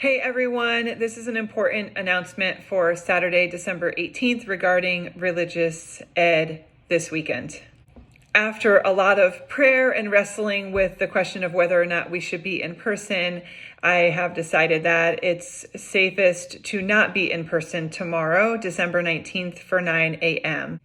Hey everyone, this is an important announcement for Saturday, December 18th regarding religious ed this weekend. After a lot of prayer and wrestling with the question of whether or not we should be in person, I have decided that it's safest to not be in person tomorrow, December 19th for 9 a.m.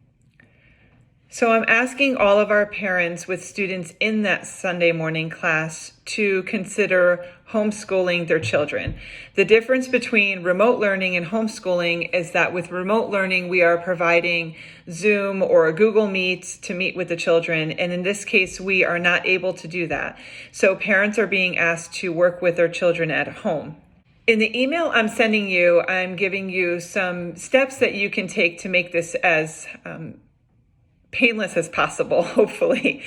So I'm asking all of our parents with students in that Sunday morning class to consider homeschooling their children. The difference between remote learning and homeschooling is that with remote learning, we are providing Zoom or a Google Meet to meet with the children. And in this case, we are not able to do that. So parents are being asked to work with their children at home. In the email I'm sending you, I'm giving you some steps that you can take to make this as painless as possible, hopefully.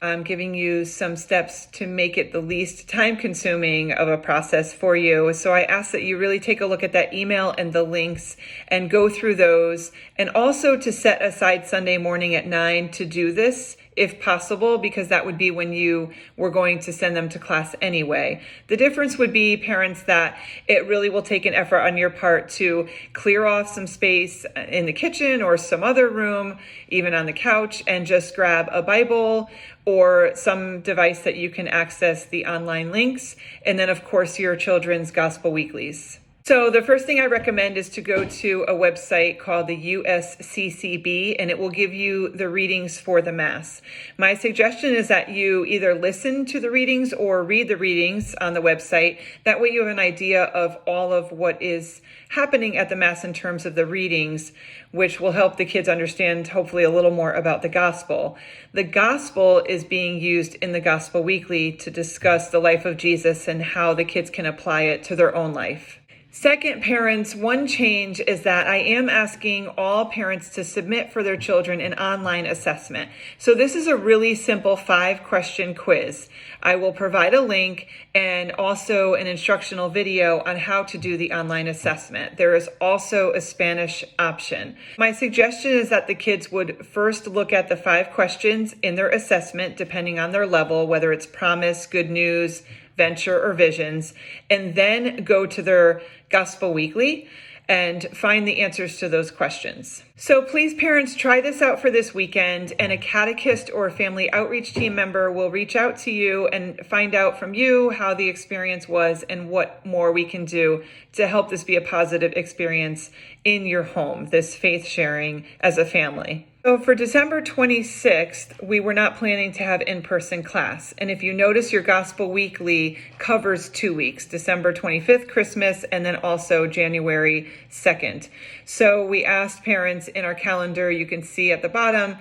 I'm giving you some steps to make it the least time-consuming of a process for you. So I ask that you really take a look at that email and the links and go through those, and also to set aside Sunday morning at 9 to do this, if possible, because that would be when you were going to send them to class anyway. The difference would be, parents, that it really will take an effort on your part to clear off some space in the kitchen or some other room, even on the couch, and just grab a Bible or some device that you can access the online links, and then of course your children's gospel weeklies. So the first thing I recommend is to go to a website called the USCCB, and it will give you the readings for the Mass. My suggestion is that you either listen to the readings or read the readings on the website. That way you have an idea of all of what is happening at the Mass in terms of the readings, which will help the kids understand hopefully a little more about the gospel. The gospel is being used in the Gospel Weekly to discuss the life of Jesus and how the kids can apply it to their own life. Second, parents, one change is that I am asking all parents to submit for their children an online assessment. So this is a really simple 5-question quiz. I will provide a link and also an instructional video on how to do the online assessment. There is also a Spanish option. My suggestion is that the kids would first look at the 5 questions in their assessment, depending on their level, whether it's promise, good news, venture, or visions, and then go to their Gospel Weekly and find the answers to those questions. So please, parents, try this out for this weekend, and a catechist or family outreach team member will reach out to you and find out from you how the experience was and what more we can do to help this be a positive experience in your home, this faith sharing as a family. So for December 26th, we were not planning to have in-person class. And if you notice, your Gospel Weekly covers 2 weeks, December 25th, Christmas, and then also January 2nd. So we asked parents in our calendar, you can see at the bottom,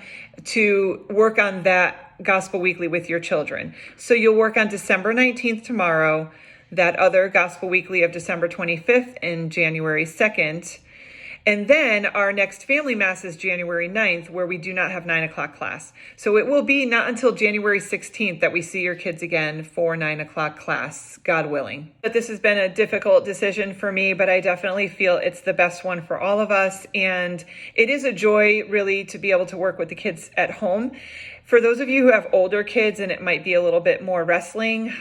to work on that Gospel Weekly with your children. So you'll work on December 19th tomorrow, that other Gospel Weekly of December 25th and January 2nd. And then our next family Mass is January 9th, where we do not have 9 o'clock class. So it will be not until January 16th that we see your kids again for 9 o'clock class, God willing. But this has been a difficult decision for me, but I definitely feel it's the best one for all of us. And it is a joy, really, to be able to work with the kids at home. For those of you who have older kids, and it might be a little bit more wrestling,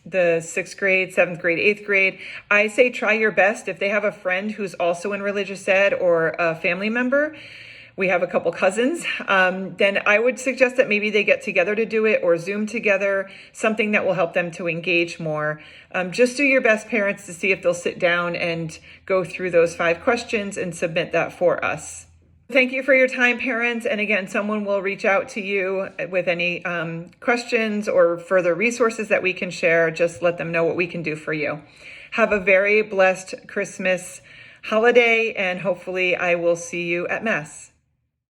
the 6th grade, 7th grade, 8th grade, I say try your best. If they have a friend who's also in religious ed or a family member, we have a couple cousins, then I would suggest that maybe they get together to do it or Zoom together, something that will help them to engage more. Just do your best, parents, to see if they'll sit down and go through those 5 questions and submit that for us. Thank you for your time, parents. And again, someone will reach out to you with any questions or further resources that we can share. Just let them know what we can do for you. Have a very blessed Christmas holiday, and hopefully I will see you at Mass.